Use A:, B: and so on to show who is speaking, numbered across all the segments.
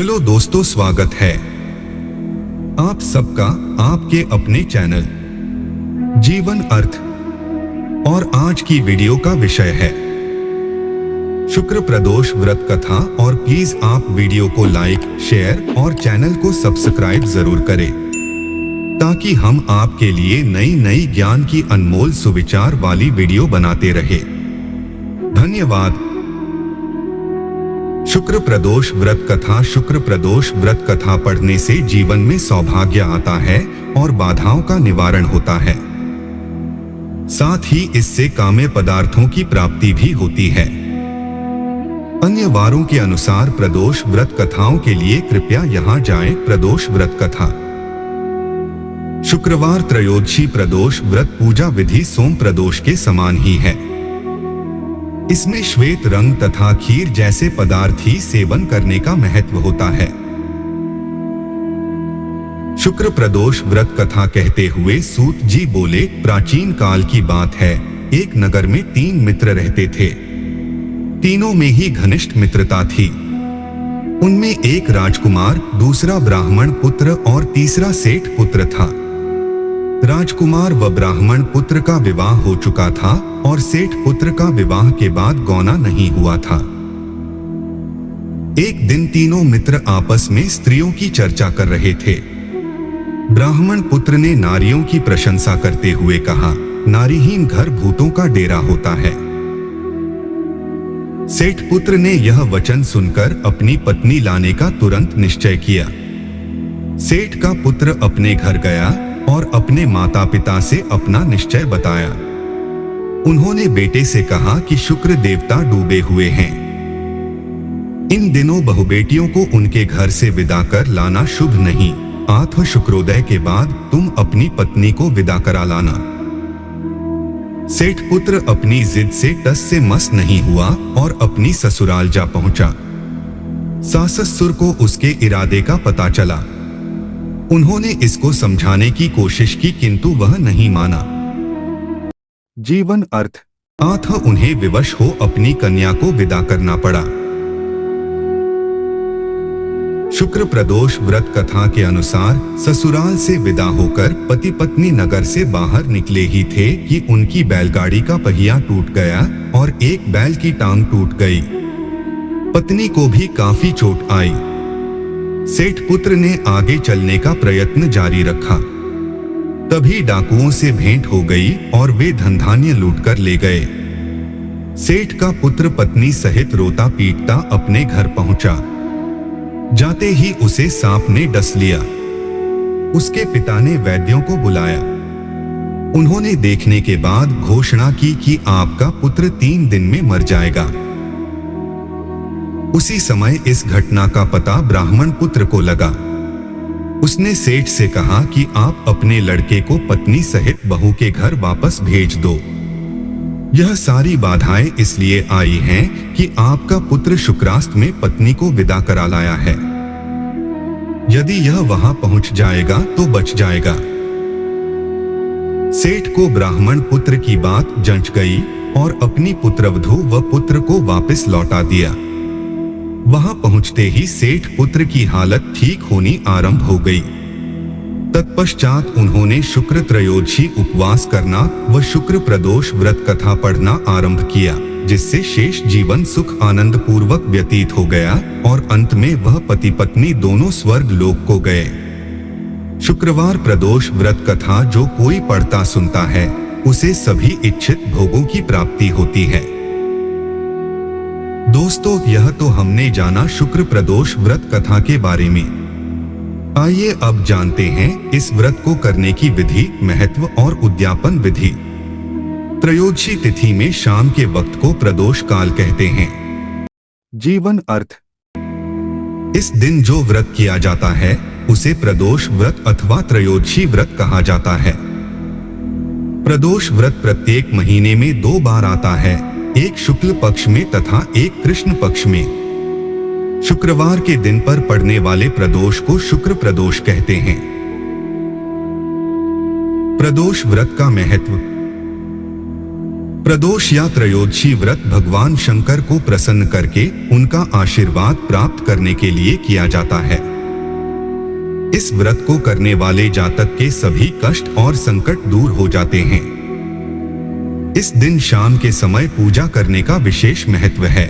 A: Hello दोस्तों, स्वागत है आप सबका आपके अपने चैनल जीवन अर्थ। और आज की वीडियो का विषय है शुक्र प्रदोष व्रत कथा। और प्लीज आप वीडियो को लाइक, शेयर और चैनल को सब्सक्राइब जरूर करें ताकि हम आपके लिए नई ज्ञान की अनमोल सुविचार वाली वीडियो बनाते रहे। धन्यवाद। शुक्र प्रदोष व्रत कथा। शुक्र प्रदोष व्रत कथा पढ़ने से जीवन में सौभाग्य आता है और बाधाओं का निवारण होता है। साथ ही इससे काम्य पदार्थों की प्राप्ति भी होती है। अन्य वारों के अनुसार प्रदोष व्रत कथाओं के लिए कृपया यहाँ जाएं। प्रदोष व्रत कथा। शुक्रवार त्रयोदशी प्रदोष व्रत पूजा विधि सोम प्रदोष के समान ही है। इसमें श्वेत रंग तथा खीर जैसे पदार्थ ही सेवन करने का महत्व होता है। शुक्र प्रदोष व्रत कथा कहते हुए सूत जी बोले, प्राचीन काल की बात है, एक नगर में 3 मित्र रहते थे। तीनों में ही घनिष्ठ मित्रता थी। उनमें एक राजकुमार, दूसरा ब्राह्मण पुत्र और तीसरा सेठ पुत्र था। राजकुमार व ब्राह्मण पुत्र का विवाह हो चुका था और सेठ पुत्र का विवाह के बाद गौना नहीं हुआ था। एक दिन तीनों मित्र आपस में स्त्रियों की चर्चा कर रहे थे। ब्राह्मण पुत्र ने नारियों की प्रशंसा करते हुए कहा, नारीहीन घर भूतों का डेरा होता है। सेठ पुत्र ने यह वचन सुनकर अपनी पत्नी लाने का तुरंत निश्चय किया। सेठ का पुत्र अपने घर गया और अपने माता पिता से अपना निश्चय बताया। उन्होंने बेटे से कहा कि शुक्र देवता डूबे हुए हैं। इन दिनों बहुबेटियों को उनके घर से विदा कर लाना शुभ नहीं। आठ शुक्रोदय के बाद तुम अपनी पत्नी को विदा करा लाना। सेठ पुत्र अपनी जिद से टस से मस नहीं हुआ और अपनी ससुराल जा पहुंचा। सास ससुर को उसके इरादे का पता चला। उन्होंने इसको समझाने की कोशिश की किंतु वह नहीं माना। जीवन अर्थ। अतः उन्हें विवश हो अपनी कन्या को विदा करना पड़ा। शुक्र प्रदोष व्रत कथा के अनुसार ससुराल से विदा होकर पति पत्नी नगर से बाहर निकले ही थे कि उनकी बैलगाड़ी का पहिया टूट गया और एक बैल की टांग टूट गई। पत्नी को भी काफी चोट आई। सेठ पुत्र ने आगे चलने का प्रयत्न जारी रखा। तभी डाकुओं से भेंट हो गई और वे धन धान्य लूटकर ले गए। सेठ का पुत्र पत्नी सहित रोता पीटता अपने घर पहुंचा। जाते ही उसे सांप ने डस लिया। उसके पिता ने वैद्यों को बुलाया। उन्होंने देखने के बाद घोषणा की कि आपका पुत्र 3 दिन में मर जाएगा। उसी समय इस घटना का पता ब्राह्मण पुत्र को लगा। उसने सेठ से कहा कि आप अपने लड़के को पत्नी सहित बहू के घर वापस भेज दो। यह सारी बाधाएं इसलिए आई हैं कि आपका पुत्र शुक्रास्त में पत्नी को विदा करा लाया है। यदि यह वहां पहुंच जाएगा तो बच जाएगा। सेठ को ब्राह्मण पुत्र की बात जंच गई और अपनी पुत्रवधू व पुत्र को वापस लौटा दिया। वहां पहुंचते ही सेठ पुत्र की हालत ठीक होनी आरंभ हो गई। तत्पश्चात उन्होंने शुक्र त्रयोदशी उपवास करना व शुक्र प्रदोष व्रत कथा पढ़ना आरंभ किया, जिससे शेष जीवन सुख आनंद पूर्वक व्यतीत हो गया और अंत में वह पति पत्नी दोनों स्वर्ग लोक को गए। शुक्रवार प्रदोष व्रत कथा जो कोई पढ़ता सुनता है उसे सभी इच्छित भोगों की प्राप्ति होती है। दोस्तों, यह तो हमने जाना शुक्र प्रदोष व्रत कथा के बारे में। आइए अब जानते हैं इस व्रत को करने की विधि, महत्व और उद्यापन विधि। त्रयोदशी तिथि में शाम के वक्त को प्रदोष काल कहते हैं। जीवन अर्थ। इस दिन जो व्रत किया जाता है उसे प्रदोष व्रत अथवा त्रयोदशी व्रत कहा जाता है। प्रदोष व्रत प्रत्येक महीने में 2 बार आता है, एक शुक्ल पक्ष में तथा एक कृष्ण पक्ष में। शुक्रवार के दिन पर पड़ने वाले प्रदोष को शुक्र प्रदोष कहते हैं। प्रदोष व्रत का महत्व। प्रदोष या त्रयोदशी व्रत भगवान शंकर को प्रसन्न करके उनका आशीर्वाद प्राप्त करने के लिए किया जाता है। इस व्रत को करने वाले जातक के सभी कष्ट और संकट दूर हो जाते हैं। इस दिन शाम के समय पूजा करने का विशेष महत्व है।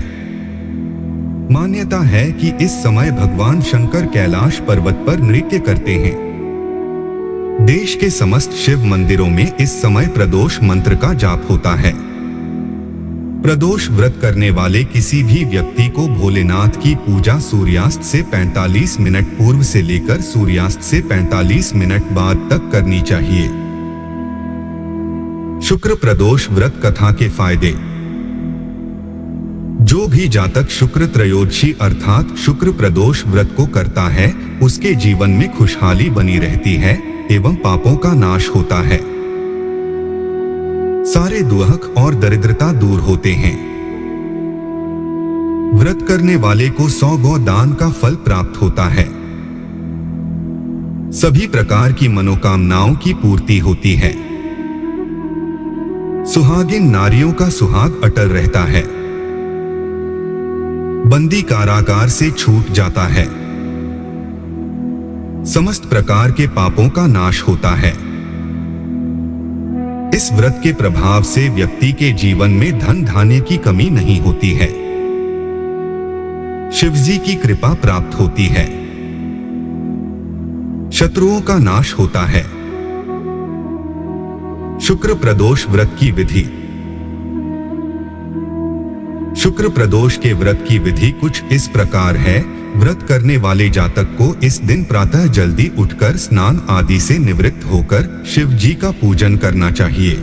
A: मान्यता है कि इस समय भगवान शंकर कैलाश पर्वत पर नृत्य करते हैं। देश के समस्त शिव मंदिरों में इस समय प्रदोष मंत्र का जाप होता है। प्रदोष व्रत करने वाले किसी भी व्यक्ति को भोलेनाथ की पूजा सूर्यास्त से 45 मिनट पूर्व से लेकर सूर्यास्त से 45 मिनट बाद तक करनी चाहिए। शुक्र प्रदोष व्रत कथा के फायदे। जो भी जातक शुक्र त्रयोदशी अर्थात शुक्र प्रदोष व्रत को करता है, उसके जीवन में खुशहाली बनी रहती है एवं पापों का नाश होता है। सारे दुख और दरिद्रता दूर होते हैं। व्रत करने वाले को 100 गौ दान का फल प्राप्त होता है। सभी प्रकार की मनोकामनाओं की पूर्ति होती है। सुहागिन नारियों का सुहाग अटल रहता है। बंदी कारागार से छूट जाता है। समस्त प्रकार के पापों का नाश होता है। इस व्रत के प्रभाव से व्यक्ति के जीवन में धन धान्य की कमी नहीं होती है। शिवजी की कृपा प्राप्त होती है। शत्रुओं का नाश होता है। शुक्र प्रदोष व्रत की विधि। शुक्र प्रदोष के व्रत की विधि कुछ इस प्रकार है। व्रत करने वाले जातक को इस दिन प्रातः जल्दी उठकर स्नान आदि से निवृत्त होकर शिव जी का पूजन करना चाहिए।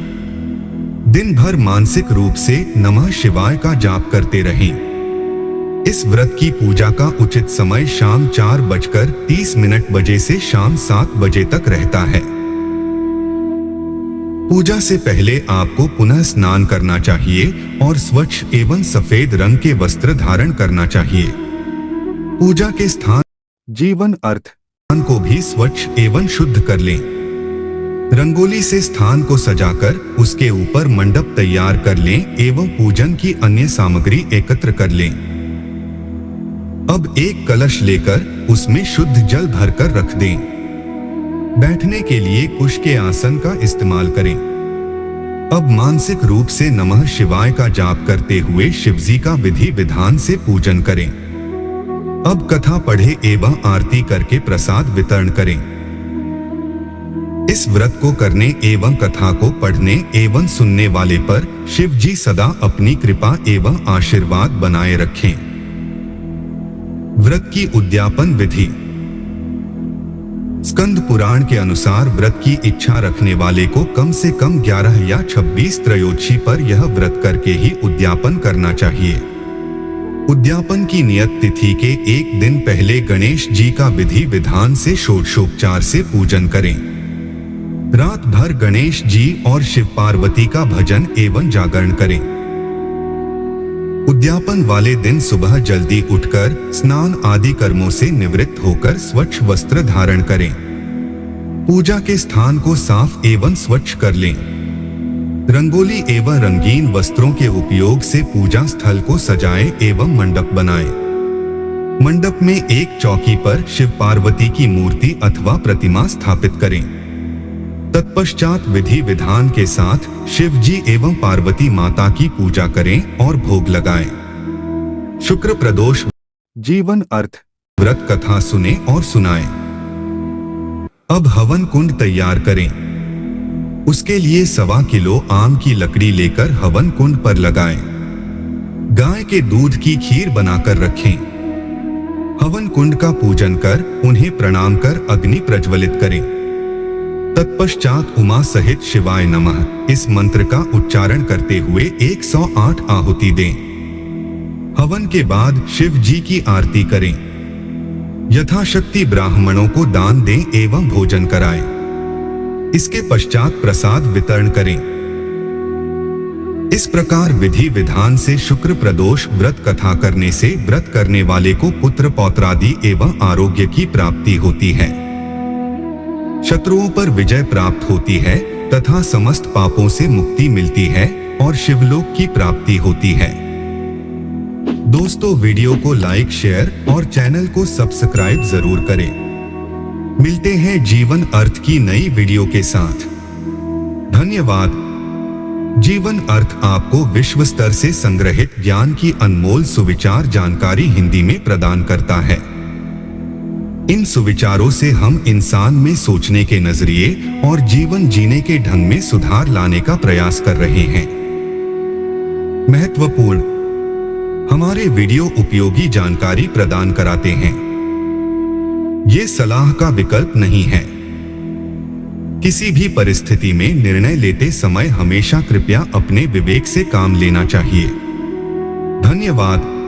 A: दिन भर मानसिक रूप से नमः शिवाय का जाप करते रहें। इस व्रत की पूजा का उचित समय शाम 4:30 बजे से शाम 7 बजे तक रहता है। पूजा से पहले आपको पुनः स्नान करना चाहिए और स्वच्छ एवं सफेद रंग के वस्त्र धारण करना चाहिए। पूजा के स्थान जीवन अर्थ स्थान को भी स्वच्छ एवं शुद्ध कर लें। रंगोली से स्थान को सजाकर उसके ऊपर मंडप तैयार कर लें एवं पूजन की अन्य सामग्री एकत्र कर लें। अब एक कलश लेकर उसमें शुद्ध जल भरकर रख दें। बैठने के लिए कुश के आसन का इस्तेमाल करें। अब मानसिक रूप से नमः शिवाय का जाप करते हुए शिवजी का विधि विधान से पूजन करें। अब कथा पढ़े एवं आरती करके प्रसाद वितरण करें। इस व्रत को करने एवं कथा को पढ़ने एवं सुनने वाले पर शिव जी सदा अपनी कृपा एवं आशीर्वाद बनाए रखें। व्रत की उद्यापन विधि। स्कंद पुराण के अनुसार व्रत की इच्छा रखने वाले को कम से कम 11 या 26 त्रयोदशी पर यह व्रत करके ही उद्यापन करना चाहिए। उद्यापन की नियत तिथि के एक दिन पहले गणेश जी का विधि विधान से षोडशोपचार से पूजन करें। रात भर गणेश जी और शिव पार्वती का भजन एवं जागरण करें। उद्यापन वाले दिन सुबह जल्दी उठकर स्नान आदि कर्मों से निवृत्त होकर स्वच्छ वस्त्र धारण करें। पूजा के स्थान को साफ एवं स्वच्छ कर लें। रंगोली एवं रंगीन वस्त्रों के उपयोग से पूजा स्थल को सजाएं एवं मंडप बनाएं। मंडप में एक चौकी पर शिव पार्वती की मूर्ति अथवा प्रतिमा स्थापित करें। तत्पश्चात विधि विधान के साथ शिव जी एवं पार्वती माता की पूजा करें और भोग लगाएं। शुक्र प्रदोष जीवन अर्थ व्रत कथा सुने और सुनाएं। अब हवन कुंड तैयार करें। उसके लिए 1.25 किलो आम की लकड़ी लेकर हवन कुंड पर लगाएं। गाय के दूध की खीर बनाकर रखें। हवन कुंड का पूजन कर उन्हें प्रणाम कर अग्नि प्रज्वलित करें। तत्पश्चात उमा सहित शिवाय नमः इस मंत्र का उच्चारण करते हुए 108 आहुति दें। हवन के बाद शिव जी की आरती करें। यथाशक्ति ब्राह्मणों को दान दें एवं भोजन कराएं। इसके पश्चात प्रसाद वितरण करें। इस प्रकार विधि विधान से शुक्र प्रदोष व्रत कथा करने से व्रत करने वाले को पुत्र पौत्रादि एवं आरोग्य की प्राप्ति होती है। शत्रुओं पर विजय प्राप्त होती है तथा समस्त पापों से मुक्ति मिलती है और शिवलोक की प्राप्ति होती है। दोस्तों, वीडियो को लाइक, शेयर और चैनल को सब्सक्राइब जरूर करें। मिलते हैं जीवन अर्थ की नई वीडियो के साथ। धन्यवाद। जीवन अर्थ आपको विश्व स्तर से संग्रहित ज्ञान की अनमोल सुविचार जानकारी हिंदी में प्रदान करता है। इन सुविचारों से हम इंसान में सोचने के नजरिए और जीवन जीने के ढंग में सुधार लाने का प्रयास कर रहे हैं। महत्वपूर्ण, हमारे वीडियो उपयोगी जानकारी प्रदान कराते हैं। ये सलाह का विकल्प नहीं है। किसी भी परिस्थिति में निर्णय लेते समय हमेशा कृपया अपने विवेक से काम लेना चाहिए। धन्यवाद।